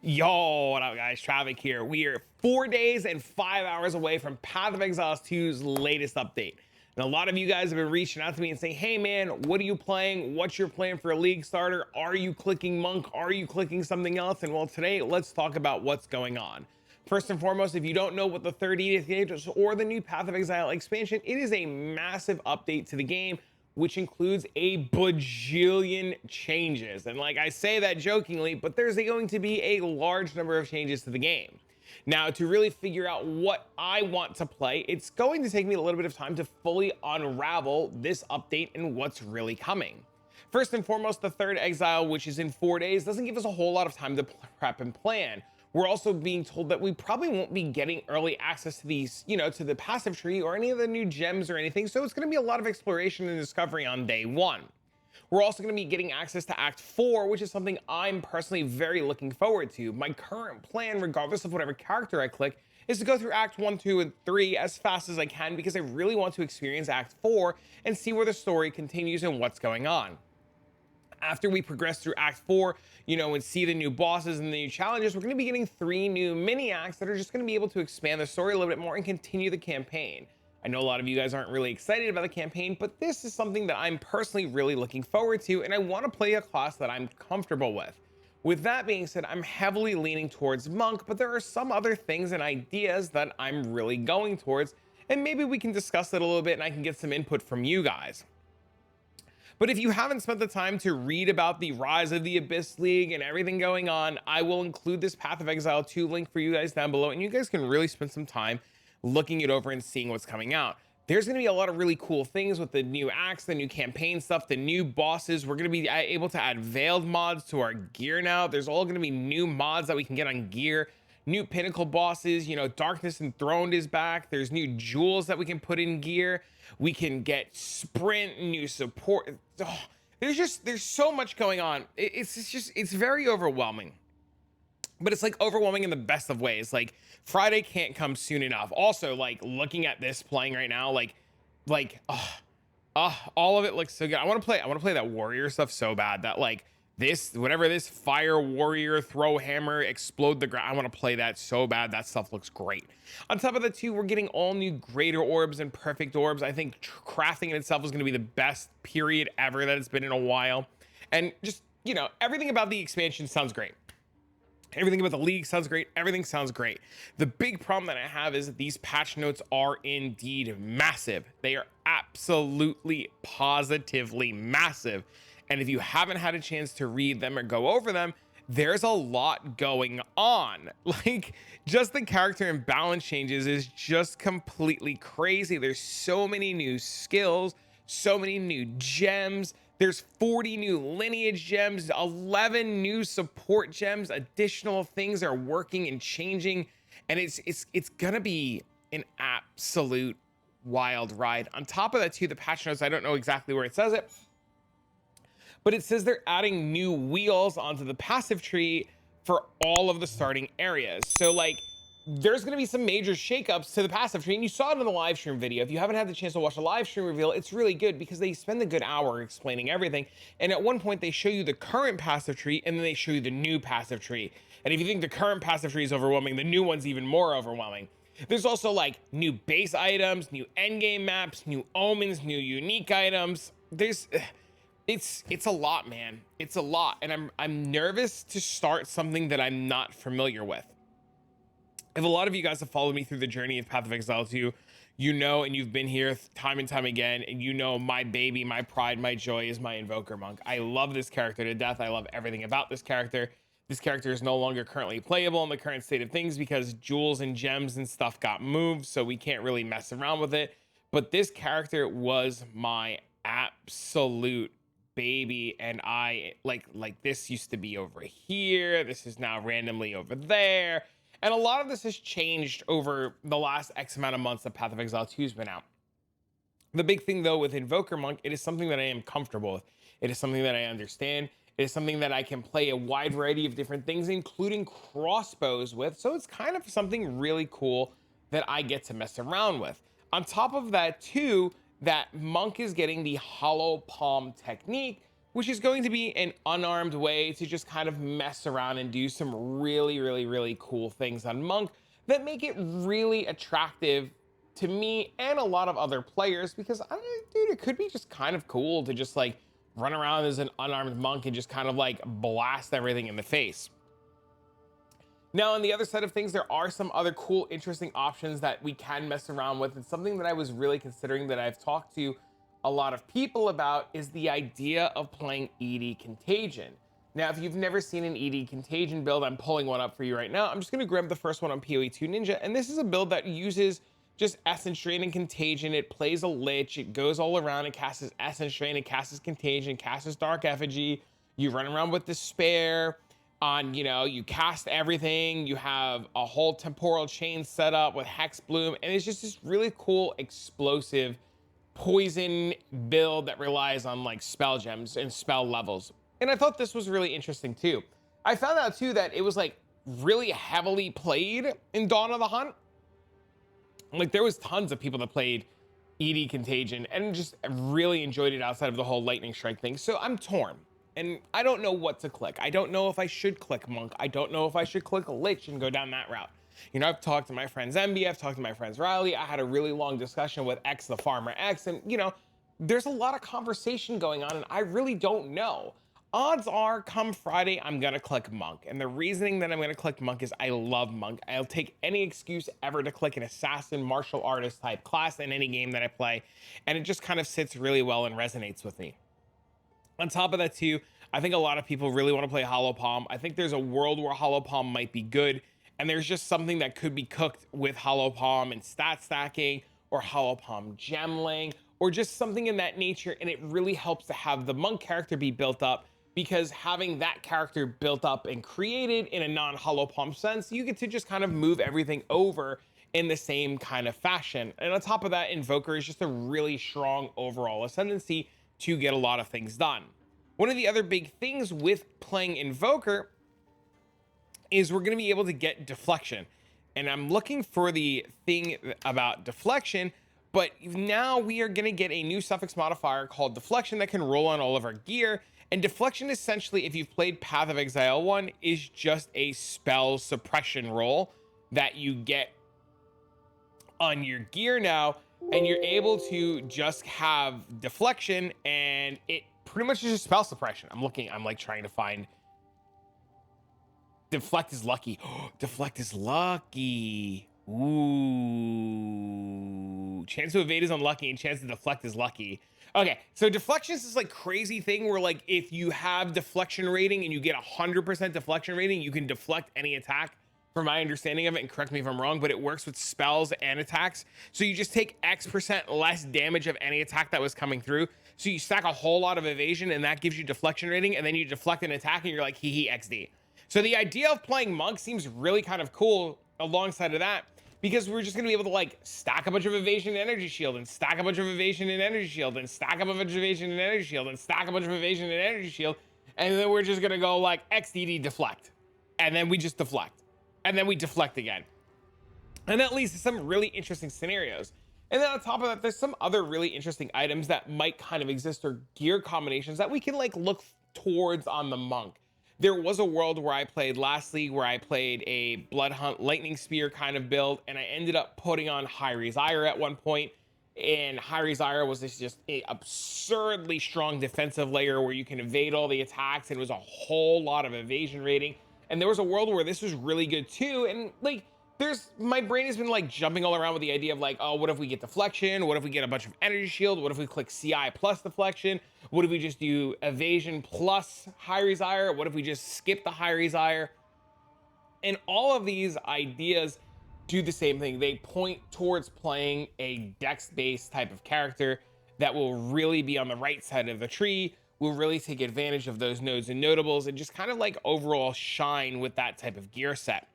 Yo, what up guys, Travic here. We are 4 days and 5 hours away from Path of Exile 2's latest update. And a lot of you guys have been reaching out to me and saying, hey man, what are you playing? What's your plan for a league starter? Are you clicking Monk? Are you clicking something else? And well, today let's talk about what's going on. First and foremost, if you don't know what the Third Edict is or the new Path of Exile expansion, it is a massive update to the game, which includes a bajillion changes. And like I say that jokingly, but there's going to be a large number of changes to the game. Now, to really figure out what I want to play, it's going to take me a little bit of time to fully unravel this update and what's really coming. First and foremost, the Third Exile, which is in 4 days, doesn't give us a whole lot of time to prep and plan. We're also being told that we probably won't be getting early access to these, to the passive tree or any of the new gems or anything. So it's going to be a lot of exploration and discovery on day one. We're also going to be getting access to Act 4, which is something I'm personally very looking forward to. My current plan, regardless of whatever character I click, is to go through Act 1, 2, and 3 as fast as I can because I really want to experience Act 4 and see where the story continues and what's going on. After we progress through Act 4, and see the new bosses and the new challenges, we're going to be getting 3 new mini acts that are just going to be able to expand the story a little bit more and continue the campaign. I know a lot of you guys aren't really excited about the campaign, but this is something that I'm personally really looking forward to, and I want to play a class that I'm comfortable with. With that being said, I'm heavily leaning towards Monk, but there are some other things and ideas that I'm really going towards, and maybe we can discuss it a little bit and I can get some input from you guys. But if you haven't spent the time to read about the rise of the Abyssal League and everything going on, I will include this Path of Exile 2 link for you guys down below, and you guys can really spend some time looking it over and seeing what's coming out. There's going to be a lot of really cool things with the new acts, the new campaign stuff, the new bosses. We're going to be able to add veiled mods to our gear now. There's all going to be new mods that we can get on gear. New pinnacle bosses, Darkness Enthroned is back. There's new jewels that we can put in gear. We can get sprint, new support. Oh, there's so much going on. It's very overwhelming. But it's like overwhelming in the best of ways. Like Friday can't come soon enough. Also, like looking at this playing right now, all of it looks so good. I want to play that warrior stuff so bad that like whatever this fire warrior throw hammer explode the ground, I want to play that so bad. That stuff looks great. On top of the 2, we're getting all new greater orbs and perfect orbs. I think crafting in itself is going to be the best period ever that it's been in a while. And just, everything about the expansion sounds great. Everything about the league sounds great. Everything sounds great. The big problem that I have is that these patch notes are indeed massive. They are absolutely positively massive. And if you haven't had a chance to read them or go over them, there's a lot going on. Like just the character and balance changes is just completely crazy. There's so many new skills, so many new gems. There's 40 new lineage gems, 11 new support gems. Additional things are working and changing, and it's gonna be an absolute wild ride. On top of that too, the patch notes, I don't know exactly where it says it, but it says they're adding new wheels onto the passive tree for all of the starting areas. So like there's going to be some major shakeups to the passive tree, and you saw it in the live stream video. If you haven't had the chance to watch the live stream reveal, it's really good because they spend a good hour explaining everything. And at one point they show you the current passive tree and then they show you the new passive tree. And if you think the current passive tree is overwhelming, the new one's even more overwhelming. There's also like new base items, new endgame maps, new omens, new unique items. It's a lot, man. It's a lot. And I'm nervous to start something that I'm not familiar with. If a lot of you guys have followed me through the journey of Path of Exile 2, and you've been here time and time again, and my baby, my pride, my joy is my Invoker Monk. I love this character to death. I love everything about this character. This character is no longer currently playable in the current state of things because jewels and gems and stuff got moved, so we can't really mess around with it. But this character was my absolute baby, and I like this used to be over here. This is now randomly over there. And a lot of this has changed over the last X amount of months that Path of Exile 2 has been out. The big thing though with Invoker Monk, it is something that I am comfortable with. It is something that I understand. It is something that I can play a wide variety of different things, including crossbows with. So it's kind of something really cool that I get to mess around with. On top of that too, that Monk is getting the hollow palm technique, which is going to be an unarmed way to just kind of mess around and do some really cool things on Monk that make it really attractive to me and a lot of other players, because I don't know, dude, it could be just kind of cool to just like run around as an unarmed monk and just kind of like blast everything in the face. Now, on the other side of things, there are some other cool, interesting options that we can mess around with. And something that I was really considering that I've talked to a lot of people about is the idea of playing ED Contagion. Now, if you've never seen an ED Contagion build, I'm pulling one up for you right now. I'm just going to grab the first one on PoE2 Ninja. And this is a build that uses just Essence Drain and Contagion. It plays a Lich. It goes all around and casts Essence Drain and casts Contagion, casts Dark Effigy. You run around with Despair. You cast everything. You have a whole temporal chain set up with Hex Bloom. And it's just this really cool, explosive poison build that relies on like spell gems and spell levels. And I thought this was really interesting too. I found out too that it was like really heavily played in Dawn of the Hunt. Like there was tons of people that played ED Contagion and just really enjoyed it outside of the whole lightning strike thing. So I'm torn and I don't know what to click. I don't know if I should click Monk. I don't know if I should click Lich and go down that route. You know, I've talked to my friend Zemby, I've talked to my friends Riley. I had a really long discussion with X the Farmer X, and you know, there's a lot of conversation going on and I really don't know. Odds are come Friday, I'm gonna click Monk. And the reasoning that I'm gonna click Monk is I love Monk. I'll take any excuse ever to click an assassin martial artist type class in any game that I play. And it just kind of sits really well and resonates with me. On top of that too, I think a lot of people really want to play Hollow Palm. I think there's a world where Hollow Palm might be good. And there's just something that could be cooked with Hollow Palm and stat stacking or Hollow Palm gemling or just something in that nature. And it really helps to have the Monk character be built up, because having that character built up and created in a non-Hollow Palm sense, you get to just kind of move everything over in the same kind of fashion. And on top of that, Invoker is just a really strong overall ascendancy to get a lot of things done. One of the other big things with playing Invoker is we're going to be able to get Deflection. And I'm looking for the thing about Deflection, but now we are going to get a new suffix modifier called Deflection that can roll on all of our gear. And Deflection, essentially, if you've played Path of Exile 1, is just a spell suppression roll that you get on your gear now. And you're able to just have Deflection, and it pretty much is just spell suppression. I'm like trying to find... Deflect is lucky. Deflect is lucky. Ooh. Chance to evade is unlucky, and chance to deflect is lucky. Okay, so deflection is this like crazy thing where like if you have deflection rating and you get 100% deflection rating, you can deflect any attack, from my understanding of it, and correct me if I'm wrong, but it works with spells and attacks. So you just take X% less damage of any attack that was coming through. So you stack a whole lot of evasion and that gives you deflection rating, and then you deflect an attack and you're like hee hee XD. So the idea of playing Monk seems really kind of cool alongside of that, because we're just going to be able to like stack a bunch of evasion and energy shield and stack a bunch of evasion and energy shield and stack a bunch of evasion and energy shield and stack a bunch of evasion and energy shield. And then we're just going to go like XDD deflect. And then we just deflect. And then we deflect again. And that leads to some really interesting scenarios. And then on top of that, there's some other really interesting items that might kind of exist, or gear combinations that we can like look towards on the Monk. There was a world where I played last league where I played a Blood Hunt Lightning Spear kind of build, and I ended up putting on Hyri's Ire at one point. And Hyri's Ire was this just a absurdly strong defensive layer where you can evade all the attacks, and it was a whole lot of evasion rating. And there was a world where this was really good too. And like, my brain has been like jumping all around with the idea of like, oh, what if we get deflection? What if we get a bunch of energy shield? What if we click CI plus deflection? What if we just do evasion plus Hyri's Ire? What if we just skip the Hyri's Ire? And all of these ideas do the same thing. They point towards playing a dex-based type of character that will really be on the right side of the tree, will really take advantage of those nodes and notables, and just kind of like overall shine with that type of gear set.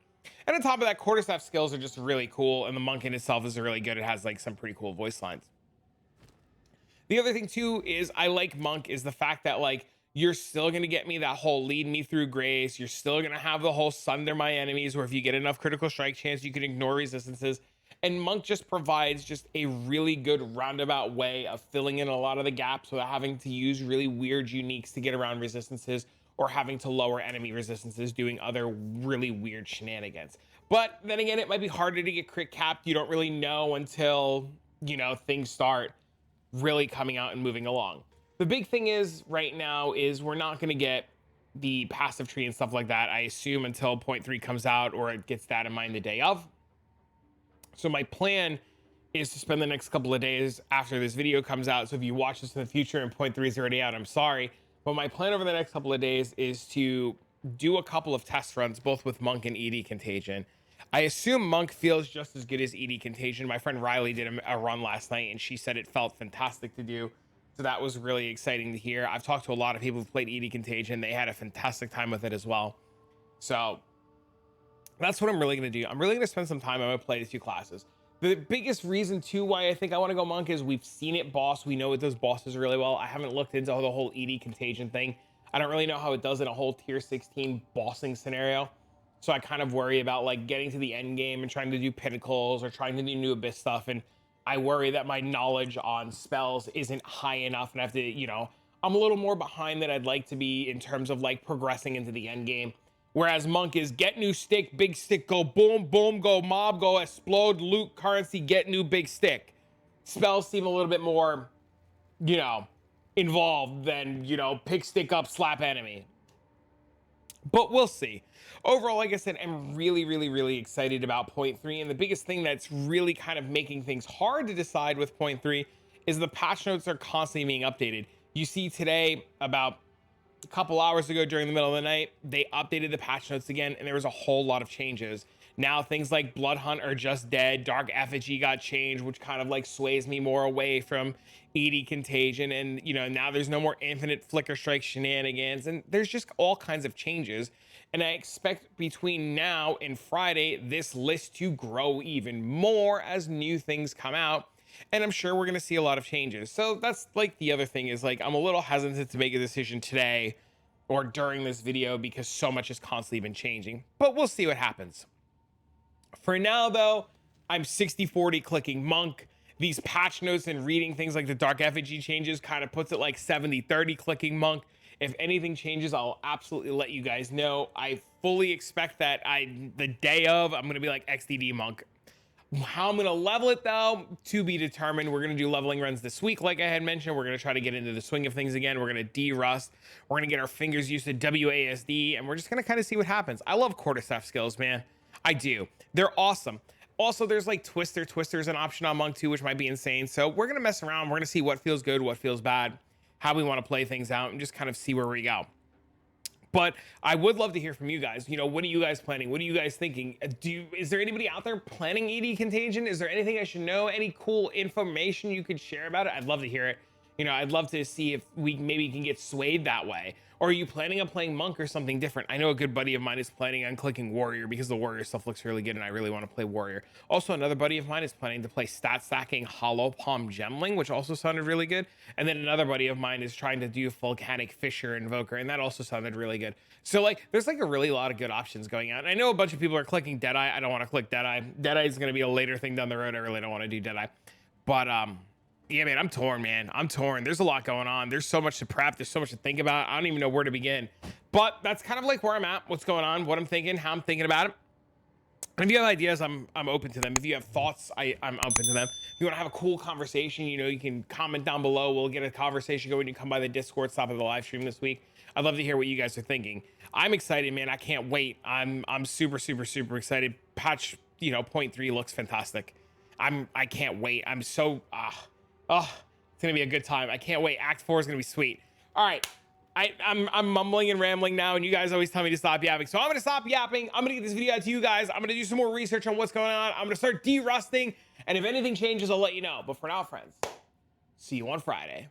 And on top of that, quarterstaff skills are just really cool, and the Monk in itself is really good. It has like some pretty cool voice lines. The other thing too is I like Monk is the fact that like you're still going to get me that whole lead me through grace. You're still going to have the whole sunder my enemies, where if you get enough critical strike chance, you can ignore resistances And Monk just provides just a really good roundabout way of filling in a lot of the gaps without having to use really weird uniques to get around resistances, or having to lower enemy resistances doing other really weird shenanigans. But then again, it might be harder to get crit capped. You don't really know until, you know, things start really coming out and moving along. The big thing is right now is we're not going to get the passive tree and stuff like that, I assume, until 0.3 comes out, or it gets that in mind the day of. So my plan is to spend the next couple of days after this video comes out. So if you watch this in the future and 0.3 is already out, I'm sorry. But my plan over the next couple of days is to do a couple of test runs, both with Monk and ED Contagion. I assume Monk feels just as good as ED Contagion. My friend Riley did a run last night, and she said it felt fantastic to do. So that was really exciting to hear. I've talked to a lot of people who've played ED Contagion. They had a fantastic time with it as well. So that's what I'm really going to do. I'm really going to spend some time. I'm going to play these two classes. The biggest reason too why I think I want to go Monk is we've seen it boss. We know it does bosses really well. I haven't looked into the whole ED Contagion thing. I don't really know how it does in a whole tier 16 bossing scenario. So I kind of worry about like getting to the end game and trying to do pinnacles or trying to do new abyss stuff. And I worry that my knowledge on spells isn't high enough, and I have to, you know, I'm a little more behind than I'd like to be in terms of like progressing into the end game. Whereas Monk is get new stick, big stick, go boom, boom, go mob, go explode, loot, currency, get new big stick. Spells seem a little bit more, you know, involved than, you know, pick stick up, slap enemy. But we'll see. Overall, like I said, I'm really, really, really excited about 0.3. And the biggest thing that's really kind of making things hard to decide with 0.3 is the patch notes are constantly being updated. You see today, about a couple hours ago during the middle of the night, they updated the patch notes again, and there was a whole lot of changes. Now things like Blood Hunt are just dead. Dark Effigy got changed, which kind of like sways me more away from ED Contagion. And, you know, now there's no more infinite Flicker Strike shenanigans, and there's just all kinds of changes. And I expect between now and Friday, this list to grow even more as new things come out. And I'm sure we're going to see a lot of changes. So that's like the other thing is like, I'm a little hesitant to make a decision today or during this video because so much has constantly been changing, but we'll see what happens. For now though, I'm 60-40 clicking Monk. These patch notes and reading things like the Dark Effigy changes kind of puts it like 70-30 clicking Monk. If anything changes, I'll absolutely let you guys know. I fully expect that the day of, I'm going to be like XDD Monk. How I'm going to level it though, to be determined. We're going to do leveling runs this week. Like I had mentioned, we're going to try to get into the swing of things again. We're going to de-rust. We're going to get our fingers used to WASD, and we're just going to kind of see what happens. I love quarterstaff skills, man. I do. They're awesome. Also, there's like Twister's an option on Monk too, which might be insane. So we're going to mess around. We're going to see what feels good, what feels bad, how we want to play things out, and just kind of see where we go. But I would love to hear from you guys. You know, what are you guys planning? What are you guys thinking? Is there anybody out there planning ED Contagion? Is there anything I should know? Any cool information you could share about it? I'd love to hear it. You know, I'd love to see if we maybe can get swayed that way. Or are you planning on playing Monk or something different? I know a good buddy of mine is planning on clicking Warrior because the Warrior stuff looks really good and I really want to play Warrior. Also, another buddy of mine is planning to play stat stacking Hollow Palm Gemling, which also sounded really good. And then another buddy of mine is trying to do Volcanic Fissure Invoker, and that also sounded really good. So like, there's like a really lot of good options going on. And I know a bunch of people are clicking Deadeye. I don't want to click Deadeye. Deadeye is going to be a later thing down the road. I really don't want to do Deadeye. But yeah, man, I'm torn, man. I'm torn. There's a lot going on. There's so much to prep. There's so much to think about. I don't even know where to begin. But that's kind of like where I'm at, what's going on, what I'm thinking, how I'm thinking about it. And if you have ideas, I'm open to them. If you have thoughts, I'm open to them. If you want to have a cool conversation, you know, you can comment down below. We'll get a conversation going. You come by the Discord, stop at the live stream this week. I'd love to hear what you guys are thinking. I'm excited, man. I can't wait. I'm super, super, super excited. Patch, you know, 0.3 looks fantastic. I can't wait. I'm so it's gonna be a good time. I can't wait. Act 4 is gonna be sweet. All right, I'm mumbling and rambling now, and you guys always tell me to stop yapping, so I'm gonna stop yapping. I'm gonna get this video out to you guys. I'm gonna do some more research on what's going on. I'm gonna start de-rusting, and if anything changes, I'll let you know. But for now, friends, see you on Friday.